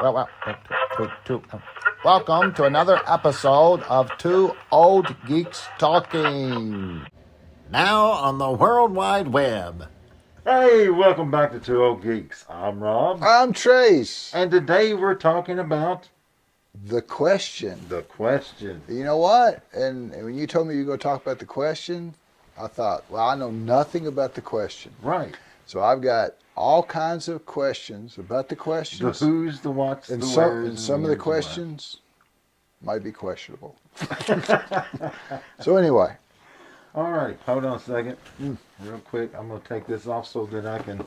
Welcome to another episode of Two Old Geeks Talking. Now on the World Wide Web. Hey, welcome back to Two Old Geeks. I'm Rob. I'm Trace. And today we're talking about The Question. the question. You know what? And when you told me you were going to talk about the question, I thought, well, I know nothing about the question. Right. So I've got all kinds of questions about the questions. The who's, the what's, and the some, where's. and some of the questions might be questionable. So anyway. All right, hold on a second. Real quick, I'm going to take this off so that I can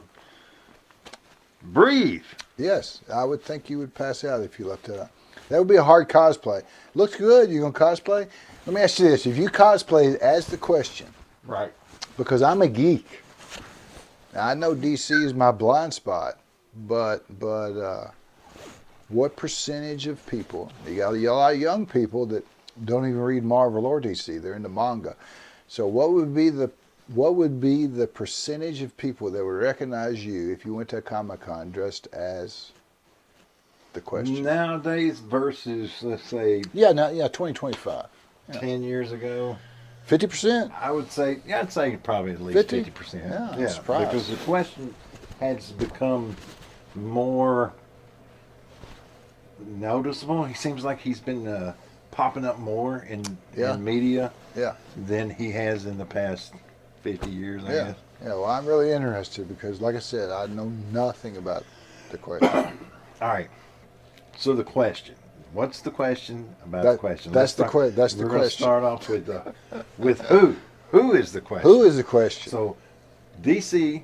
breathe. Yes, I would think you would pass out if you left it on. That would be a hard cosplay. Looks good. You going to cosplay? Let me ask you this. If you cosplay as the question. Right. Because I'm a geek. Now, I know DC is my blind spot, but what percentage of people, you got a lot of young people that don't even read Marvel or DC. They're into manga. So what would be the percentage of people that would recognize you if you went to a Comic-Con dressed as the question? Nowadays versus, let's say, 2025. 10 years ago. 50%? I would say, I'd say probably at least 50%. Yeah, I'm surprised. Because the question has become more noticeable. He seems like he's been popping up more in media than he has in the past 50 years, I guess. Yeah, well, I'm really interested because, like I said, I know nothing about the question. All right. So the question. What's the question about the question? That's the question. We're going to start off with who. Who is the question? Who is the question? So DC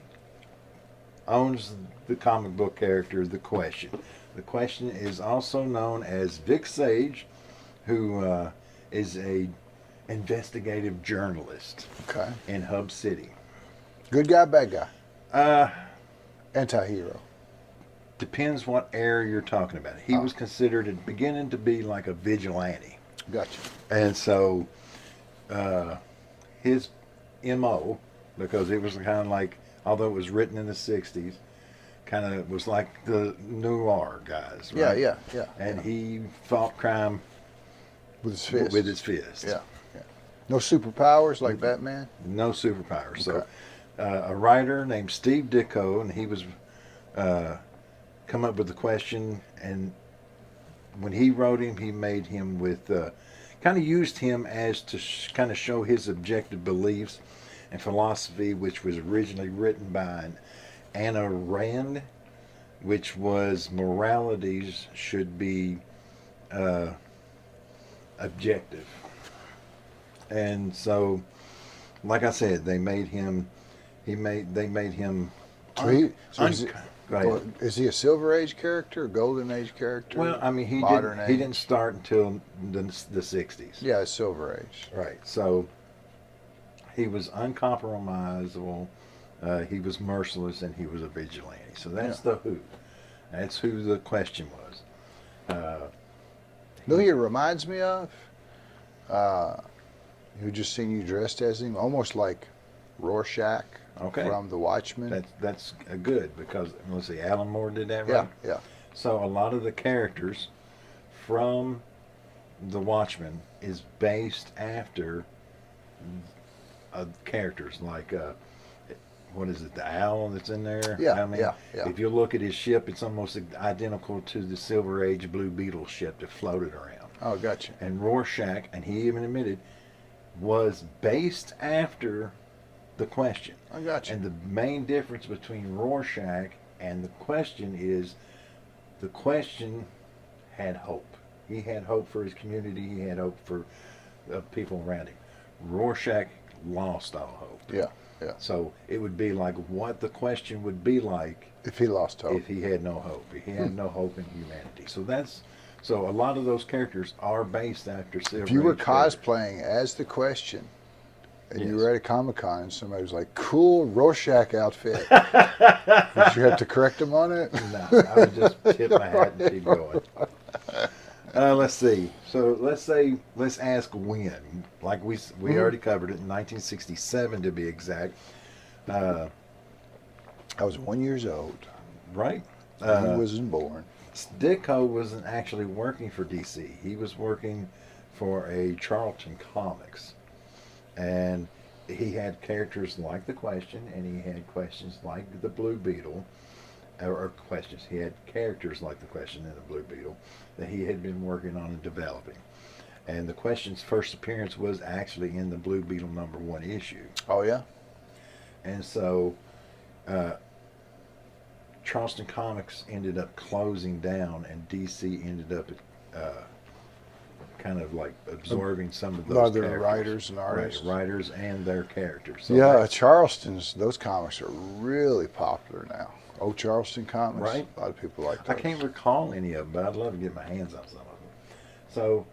owns the comic book character, the Question. The Question is also known as Vic Sage, who is a investigative journalist in Hub City. Good guy, bad guy? Anti-hero. Depends what era you're talking about. He was considered at the beginning to be like a vigilante. Gotcha. And so his MO, because it was kind of like, although it was written in the 60s, kind of was like the noir guys, right? Yeah. And he fought crime with his fist. Yeah. No superpowers like Batman? No superpowers. Okay. So a writer named Steve Ditko, and he was come up with the question, and when he wrote him, he made him with kind of used him as to kind of show his objective beliefs and philosophy, which was originally written by Anna Rand, which was moralities should be objective. And so, like I said, they made him. They made him. Is he a Silver Age character, a Golden Age character? Well, I mean, he didn't start until the 60s. Yeah, Silver Age. Right. So he was uncompromisable. He was merciless, and he was a vigilante. So that's the who. That's who the question was. Who he reminds me of? Who just seen you dressed as him, almost like Rorschach from The Watchmen. That's good because let's see, Alan Moore did that, right? Yeah. So a lot of the characters from The Watchmen is based after characters like what is it, the owl that's in there? Yeah. If you look at his ship, it's almost identical to the Silver Age Blue Beetle ship that floated around. Oh, gotcha. And Rorschach, and he even admitted, was based after the Question. I got you. And the main difference between Rorschach and the Question is the Question had hope. He had hope for his community. He had hope for the people around him. Rorschach lost all hope. Yeah. So it would be like what the Question would be like if he lost hope. If he had no hope. If he had no hope in humanity. So a lot of those characters are based after Silver Age. If you were cosplaying as the Question, and you were at a Comic-Con and somebody was like, cool Rorschach outfit, would you have to correct them on it? No, I would just tip my hat and keep going. Let's see. So let's ask when. Like we already covered it in 1967 to be exact. I was 1 year old. Right. He wasn't born. Ditko wasn't actually working for DC. He was working for a Charlton Comics, and he had characters like the Question, and he had questions like the Blue Beetle, or questions. He had characters like the Question and the Blue Beetle that he had been working on and developing. And the Question's first appearance was actually in the Blue Beetle #1 issue. Oh yeah. And so Charleston Comics ended up closing down, and DC ended up kind of like absorbing some of those Other characters. writers and artists. Right, writers and their characters. So Yeah, Charleston's, those comics are really popular now. Old Charleston Comics. Right. A lot of people like I those. can't recall any of them, but I'd love to get my hands on some of them. So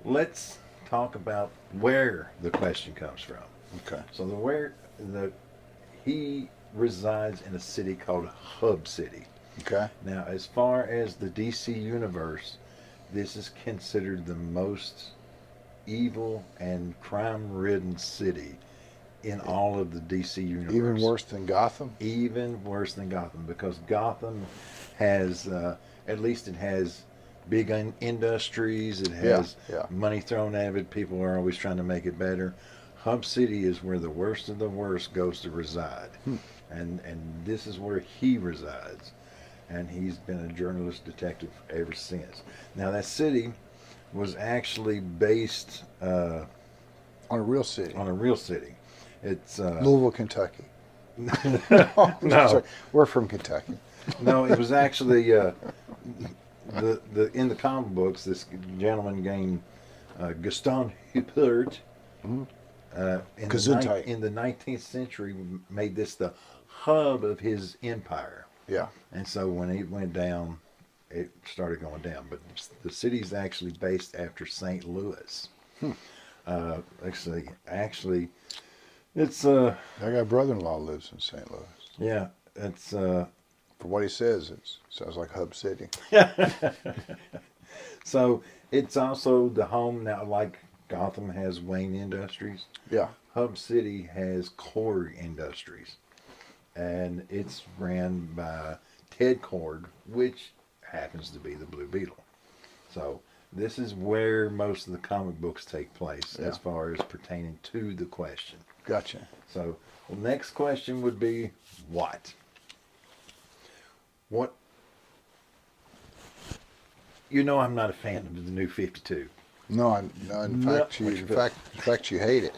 let's talk about where the Question comes from. Okay. So he resides in a city called Hub City. Okay. Now, as far as the DC universe, this is considered the most evil and crime-ridden city in all of the DC universe. Even worse than Gotham? Even worse than Gotham, because Gotham has, at least it has big industries, it has money thrown at it, people are always trying to make it better. Hub City is where the worst of the worst goes to reside. And this is where he resides. And he's been a journalist detective ever since. Now, that city was actually based On a real city. on a real city. It's Louisville, Kentucky. No. We're from Kentucky. No, it was actually the in the comic books. This gentleman named Gaston Huppert in the 19th century made this the hub of his empire. Yeah. And so when it went down, it started going down. But the city's actually based after St. Louis. Actually, it's I got a brother-in-law lives in St. Louis. yeah, it's For what he says, it sounds like Hub City. so it's also the home now, like Gotham has Wayne Industries. Yeah. Hub City has Cord Industries, and it's ran by Ted Cord, which happens to be the Blue Beetle. So this is where most of the comic books take place as far as pertaining to the Question. Gotcha. So the next question would be what? What? You know, I'm not a fan of the New 52. No, in fact, you hate it.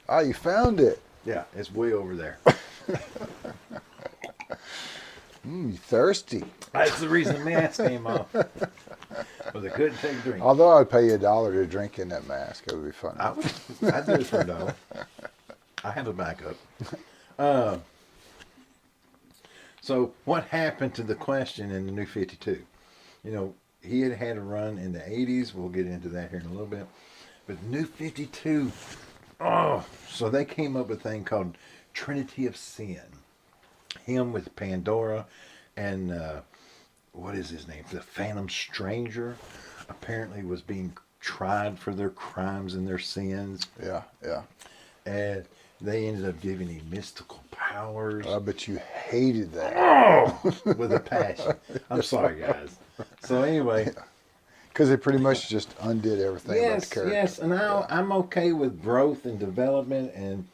You found it. Yeah, it's way over there. You thirsty. That's the reason the mask came off. But they couldn't take a drink. Although I'd pay you $1 to drink in that mask, it would be fun. I'd do it for $1. I have a backup. So what happened to the Question in the New 52? You know, he had a run in the 80s. We'll get into that here in a little bit. But New 52, so they came up with a thing called Trinity of Sin. Him with Pandora and what is his name? The Phantom Stranger apparently was being tried for their crimes and their sins. Yeah, yeah. And they ended up giving him mystical powers. I bet you hated that. With a passion. I'm sorry, guys. So anyway. Because it pretty much just undid everything about the character. Yes, and I'm okay with growth and development and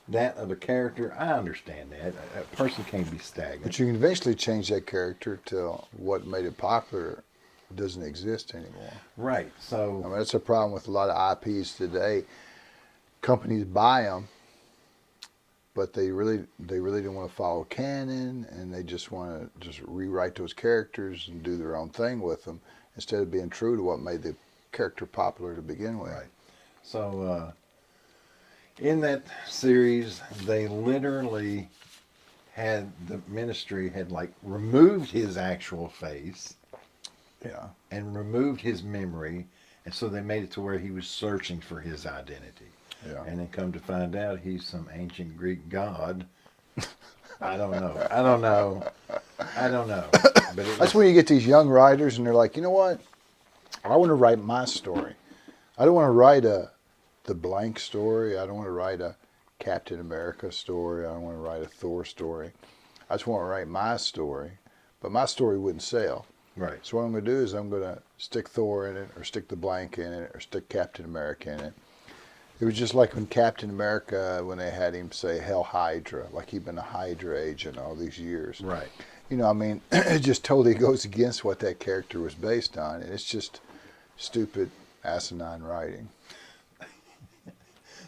that of a character. I understand that. A person can't be stagnant. But you can eventually change that character till what made it popular doesn't exist anymore. Right, I so... mean, that's a problem with a lot of IPs today. Companies buy them, but they really don't want to follow canon, and they just want to just rewrite those characters and do their own thing with them instead of being true to what made the character popular to begin with. Right. So, in that series, they literally had, the Ministry had like removed his actual face. Yeah. And removed his memory, and so they made it to where he was searching for his identity. Yeah. And then come to find out he's some ancient Greek god. I don't know. But That's when you get these young writers and they're like, you know what? I want to write my story. I don't want to write the blank story. I don't want to write a Captain America story. I don't want to write a Thor story. I just want to write my story, but my story wouldn't sell. Right. So what I'm going to do is I'm going to stick Thor in it, or stick the blank in it, or stick Captain America in it. It was just like when Captain America, when they had him say Hell Hydra, like he'd been a Hydra agent all these years. Right. You know, I mean, it just totally goes against what that character was based on, and it's just stupid, asinine writing.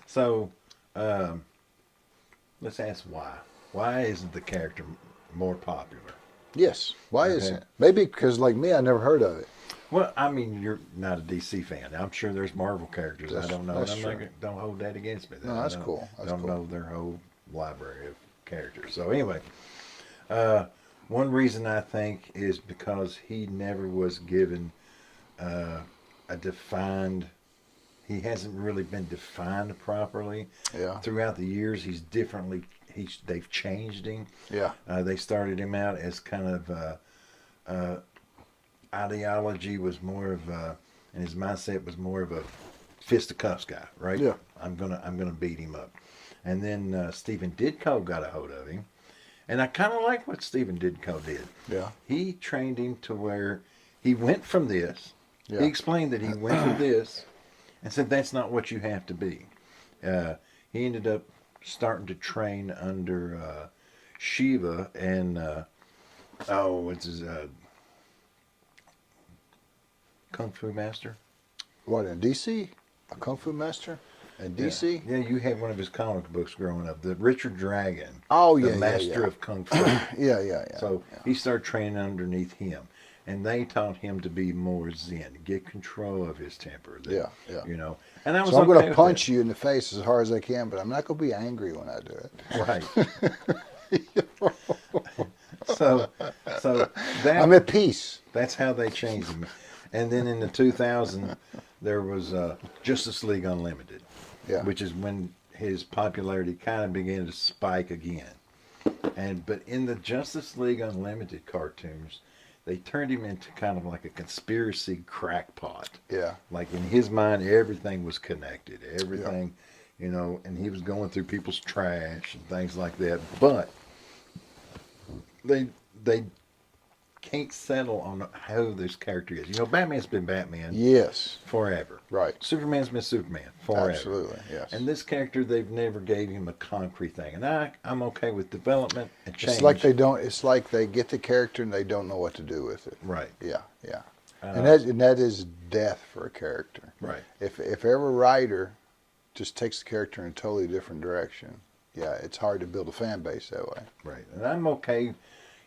So, let's ask why. Why isn't the character more popular? Yes. Why Okay. isn't it? Maybe because, like me, I never heard of it. Well, I mean, you're not a DC fan. I'm sure there's Marvel characters I don't know. And That's I'm not, true. don't hold that against me. No, that's cool. That's don't cool. know their whole library of characters. So anyway, one reason I think is because he never was given a defined. He hasn't really been defined properly. Yeah. Throughout the years, they've changed him. Yeah. They started him out as kind of ideology was more of and his mindset was more of a fisticuffs guy, right? Yeah. I'm gonna beat him up. And then Stephen Ditko got a hold of him, and I kind of like what Stephen Ditko did. Yeah. He trained him to where he went from this. Yeah. He explained that he went from this, and said that's not what you have to be. He ended up starting to train under Shiva and what's his Kung Fu Master? What, in DC? A Kung Fu Master? In DC? Yeah, you had one of his comic books growing up, the Richard Dragon. Oh, yeah, the Master yeah. of Kung Fu. Yeah. So he started training underneath him, and they taught him to be more zen, get control of his temper. Yeah. You know, and that was So I'm going okay to with punch you in the face as hard as I can, but I'm not going to be angry when I do it. that. Right. so that I'm at peace. that's how they changed him. And then in the 2000, there was Justice League Unlimited, Yeah. which is when his popularity kind of began to spike again. But in the Justice League Unlimited cartoons, they turned him into kind of like a conspiracy crackpot. Yeah. Like in his mind, everything was connected. Everything, you know, and he was going through people's trash and things like that. But they can't settle on how this character is. You know, Batman's been Batman Yes. forever. Right. Superman's been Superman forever. Absolutely. Yes. And this character, they've never gave him a concrete thing. And I'm okay with development and change. It's like they don't. It's like they get the character and they don't know what to do with it. Right. Yeah. And that is death for a character. Right. If ever a writer just takes the character in a totally different direction, yeah, it's hard to build a fan base that way. Right. And I'm okay.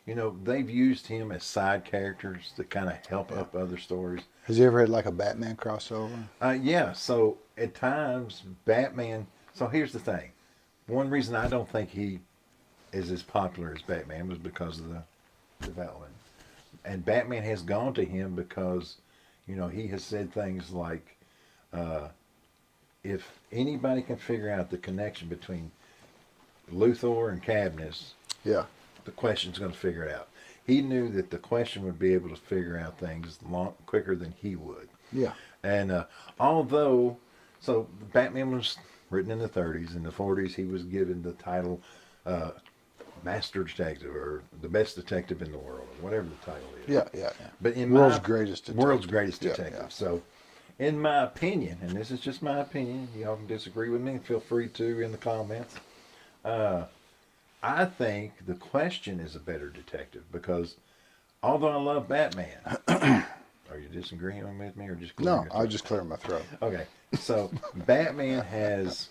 You know, they've used him as side characters to kind of help up other stories. Has he ever had like a Batman crossover? Yeah. So at times, Batman. So here's the thing. One reason I don't think he is as popular as Batman was because of the development. And Batman has gone to him because, you know, he has said things like, if anybody can figure out the connection between Luthor and Cadmus, Yeah. the question's going to figure it out. He knew that the question would be able to figure out things quicker than he would. Yeah. And although, so Batman was written in the 30s. In the 40s, he was given the title Master Detective or the best detective in the world, or whatever the title is. Yeah. But in World's greatest detective. World's greatest Yeah, detective. yeah. So, in my opinion, and this is just my opinion, y'all can disagree with me. Feel free to in the comments. I think the Question is a better detective because, although I love Batman, are you disagreeing with me or just clearing No, your I throat? just clear my throat. Okay, so Batman has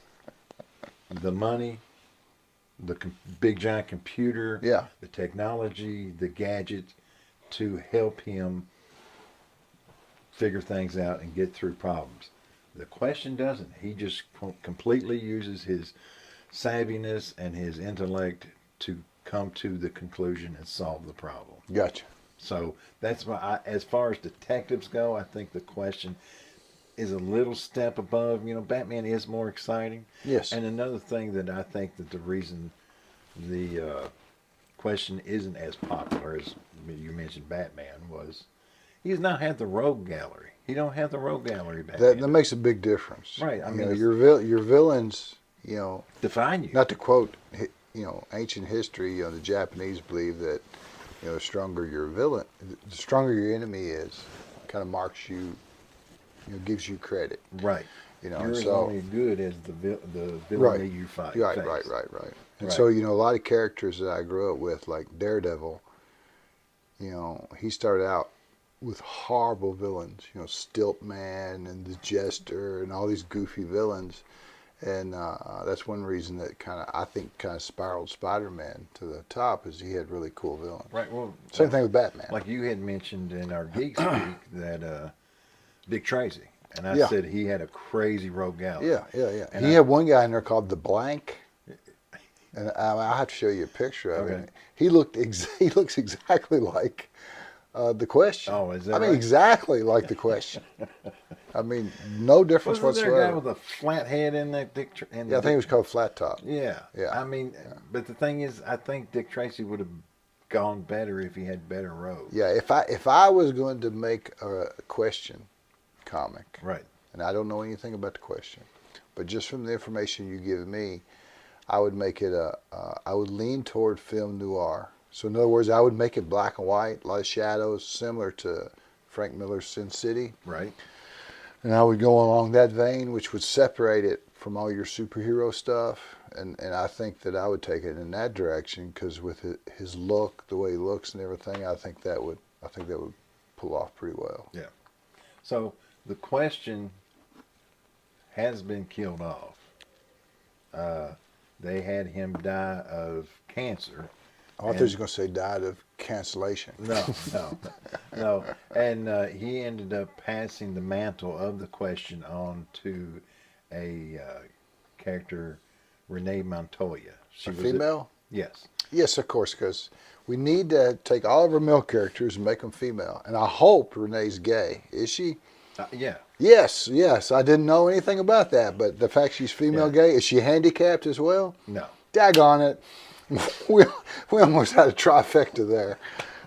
the money, the big giant computer, Yeah. the technology, the gadget to help him figure things out and get through problems. The Question doesn't. He just completely uses his savviness and his intellect to come to the conclusion and solve the problem. Gotcha. So that's why, as far as detectives go, I think the Question is a little step above. You know, Batman is more exciting. Yes. And another thing that I think that the reason the Question isn't as popular as you mentioned Batman was he's not had the rogue gallery. He don't have the rogue gallery Batman. That makes a big difference. Right, I I mean, mean, your villains, you know, define you. not to quote ancient history, the Japanese believe that, the stronger your villain, the stronger your enemy is, kind of marks you, gives you credit. Right. You're as only good as the villain that you fight. Right. And so, a lot of characters that I grew up with, like Daredevil, he started out with horrible villains, Stiltman and the Jester and all these goofy villains. And that's one reason that I think spiraled Spider-Man to the top, is he had really cool villains. Right. Well, same thing with Batman. Like you had mentioned in our Geek Speak that Dick Tracy, and I said he had a crazy rogue gallery. Yeah. And he had one guy in there called the Blank, and I'll have to show you a picture of him. He looks exactly like the Question. Oh, is that I mean, exactly like the Question. I mean, no difference whatsoever. Was there a guy with a flat head in that Dick? I think it was called Flat Top. Yeah. I mean, but the thing is, I think Dick Tracy would have gone better if he had better rogues. Yeah, if I was going to make a Question comic, right, and I don't know anything about the Question, but just from the information you give me, I would make it I would lean toward film noir. So in other words, I would make it black and white, a lot of shadows, similar to Frank Miller's Sin City. Right. And I would go along that vein, which would separate it from all your superhero stuff. And I think that I would take it in that direction, because with his look, the way he looks and everything, I think that would pull off pretty well. Yeah. So the Question has been killed off. They had him die of cancer. I thought you were going to say died of cancellation. No. And he ended up passing the mantle of the Question on to a character, Renee Montoya. She was female? Yes. Yes, of course, because we need to take all of our male characters and make them female. And I hope Renee's gay. Is she? Yeah. Yes. I didn't know anything about that, but the fact she's female gay, is she handicapped as well? No. Daggone it. We almost had a trifecta there.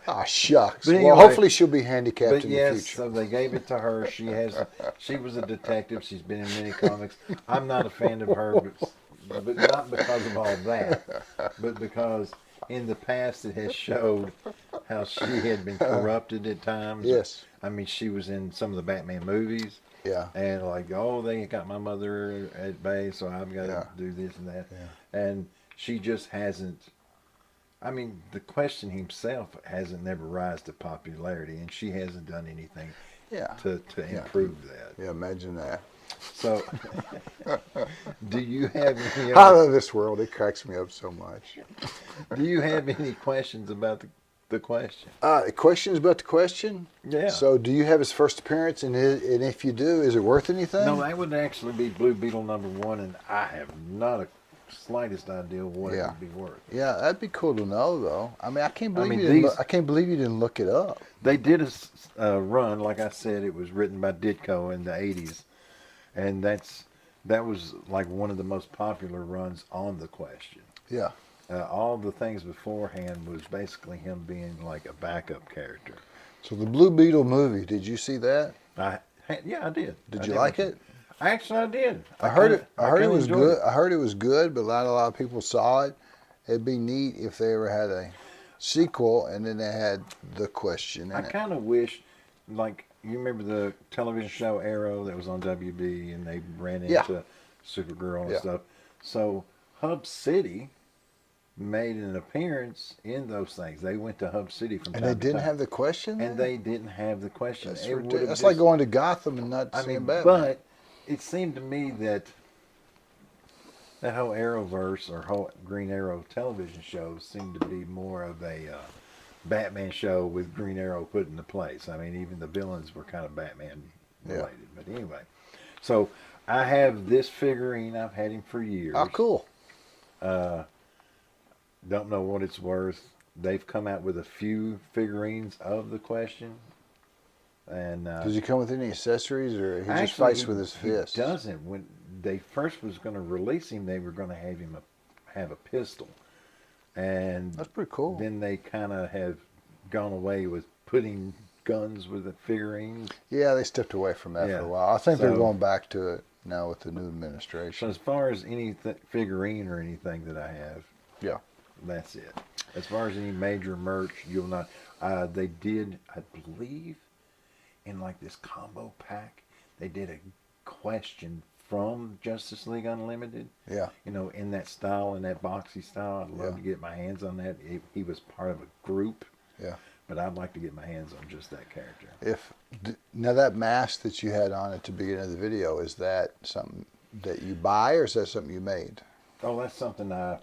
Ah, shucks. But anyway, well, hopefully she'll be handicapped in the future. So they gave it to her. She was a detective. She's been in many comics. I'm not a fan of her, but not because of all that, but because in the past it has showed how she had been corrupted at times. Yes. I mean, she was in some of the Batman movies. Yeah. And they got my mother at bay, so I've got to do this and that. Yeah. And she just hasn't. I mean, the Question himself hasn't never rise to popularity, and she hasn't done anything to improve that. Yeah, imagine that. So, do you have any I love this world. It cracks me up so much. Do you have any questions about the Question? Questions about the Question? Yeah. So, do you have his first appearance? And if you do, is it worth anything? No, that would actually be Blue Beetle #1, and I have not a slightest idea what it would be worth. Yeah, that'd be cool to know, though. I mean, I can't believe you didn't look it up. They did a run, like I said, it was written by Ditko in the 80s, and that was like one of the most popular runs on the Question. Yeah. All the things beforehand was basically him being like a backup character. So the Blue Beetle movie, did you see that? I did. Did you like it? Actually, I did. I heard it was good. I heard it was good, but a lot of people saw it. It'd be neat if they ever had a sequel and then they had the Question in I kind of wish, like, you remember the television show Arrow that was on WB, and they ran into Supergirl and stuff. So Hub City made an appearance in those things. They went to Hub City from time to time. And they didn't have the Question? And they didn't have the Question. That's like going to Gotham and not seeing Batman. But it seemed to me that whole Arrowverse or whole Green Arrow television show seemed to be more of a Batman show with Green Arrow put into place. I mean, even the villains were kind of Batman related. But anyway, so I have this figurine. I've had him for years. Oh, cool. Don't know what it's worth. They've come out with a few figurines of the Question. And does he come with any accessories, or he just fights with his fists? He doesn't. When they first was going to release him, they were going to have him have a pistol, and that's pretty cool. Then they kind of have gone away with putting guns with the figurines. Yeah, they stepped away from that for a while. I think they're going back to it now with the new administration. So as far as any figurine or anything that I have, Yeah. That's it. As far as any major merch, you'll not. They did, I believe, in like this combo pack, they did a question from Justice League Unlimited. Yeah. You know, in that style, in that boxy style. I'd love Yeah. to get my hands on that. He was part of a group. Yeah. But I'd like to get my hands on just that character. Now that mask that you had on at the beginning of the video, is that something that you buy or is that something you made? Oh, that's something I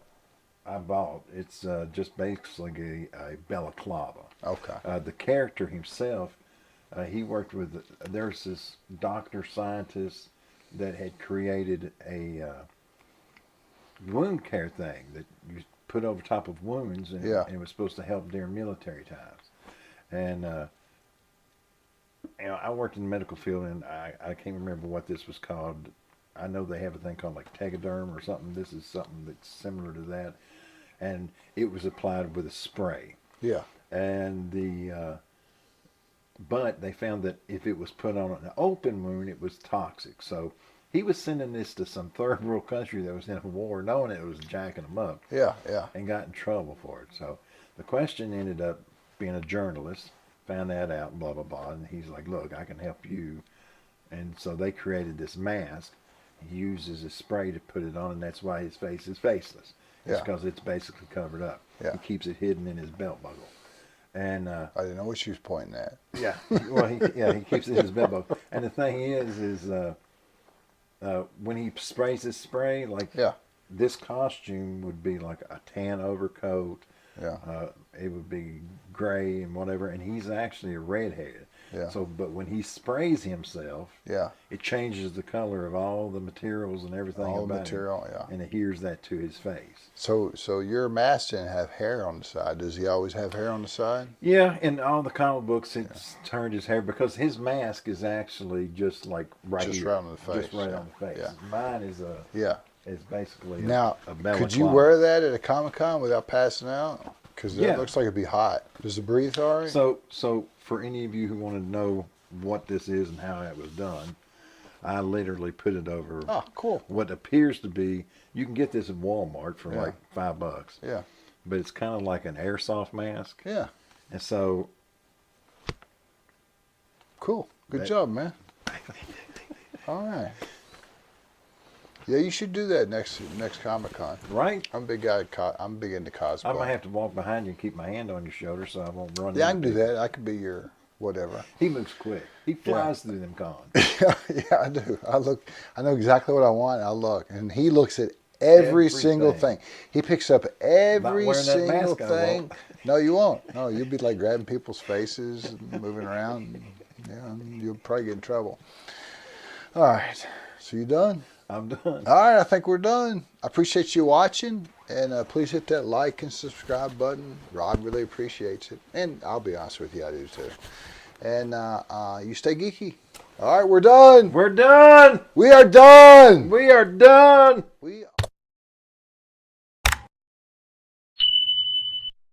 bought. It's just basically a balaclava. Okay. The character himself, he worked with, there's this doctor scientist that had created a wound care thing that you put over top of wounds, and, Yeah. and it was supposed to help during military times. And you know, I worked in the medical field, and I can't remember what this was called. I know they have a thing called like Tegaderm or something. This is something that's similar to that, and it was applied with a spray. Yeah. And but they found that if it was put on an open wound, it was toxic. So he was sending this to some third world country that was in a war, knowing it was jacking them up. Yeah. Yeah. And got in trouble for it. So the question ended up being a journalist, found that out, blah, blah, blah. And he's like, look, I can help you. And so they created this mask. He uses a spray to put it on, and that's why his face is faceless. It's Yeah. because it's basically covered up. Yeah. He keeps it hidden in his belt buckle. And I didn't know what she was pointing at. yeah, well, he keeps it in his belt buckle. And the thing is when he sprays this spray, like Yeah. this costume would be like a tan overcoat. Yeah. It would be gray and whatever, and he's actually a redhead. Yeah. So, but when he sprays himself, Yeah. it changes the color of all the materials and everything All the about material, him, yeah. and adheres that to his face. So your mask didn't have hair on the side. Does he always have hair on the side? Yeah, in all the comic books, it's turned his hair because his mask is actually just like right Just here, right on the face, just right yeah. on the face. Yeah. Mine is Yeah. basically Now, a could you balaclava. wear that at a Comic-Con without passing out? Because Yeah. it looks like it'd be hot. Does it breathe all right? So for any of you who want to know what this is and how it was done, I literally put it over Oh, cool. what appears to be, you can get this at Walmart for Yeah. like $5, Yeah. but it's kind of like an airsoft mask. Yeah. And so, Cool. Good That- job, man. All right. Yeah, you should do that next Comic-Con. right? I'm a big guy. I'm big into cosplay. I might have to walk behind you and keep my hand on your shoulder so I won't run Yeah, I into can do people. that. I could be your whatever. He moves quick. He flies through them cons. Yeah, I do. I know exactly what I want. I look, and he looks at every single Everything. thing. He picks up every wearing that single mask, I thing. won't. No, you won't. No, you'll be like grabbing people's faces, and moving around. Yeah, you'll probably get in trouble. All right. So you done? I'm done. All right, I think we're done. I appreciate you watching, and please hit that like and subscribe button. Rod really appreciates it, and I'll be honest with you, I do too. And you stay geeky. All right, we're done. We're done. We are done. We are done. We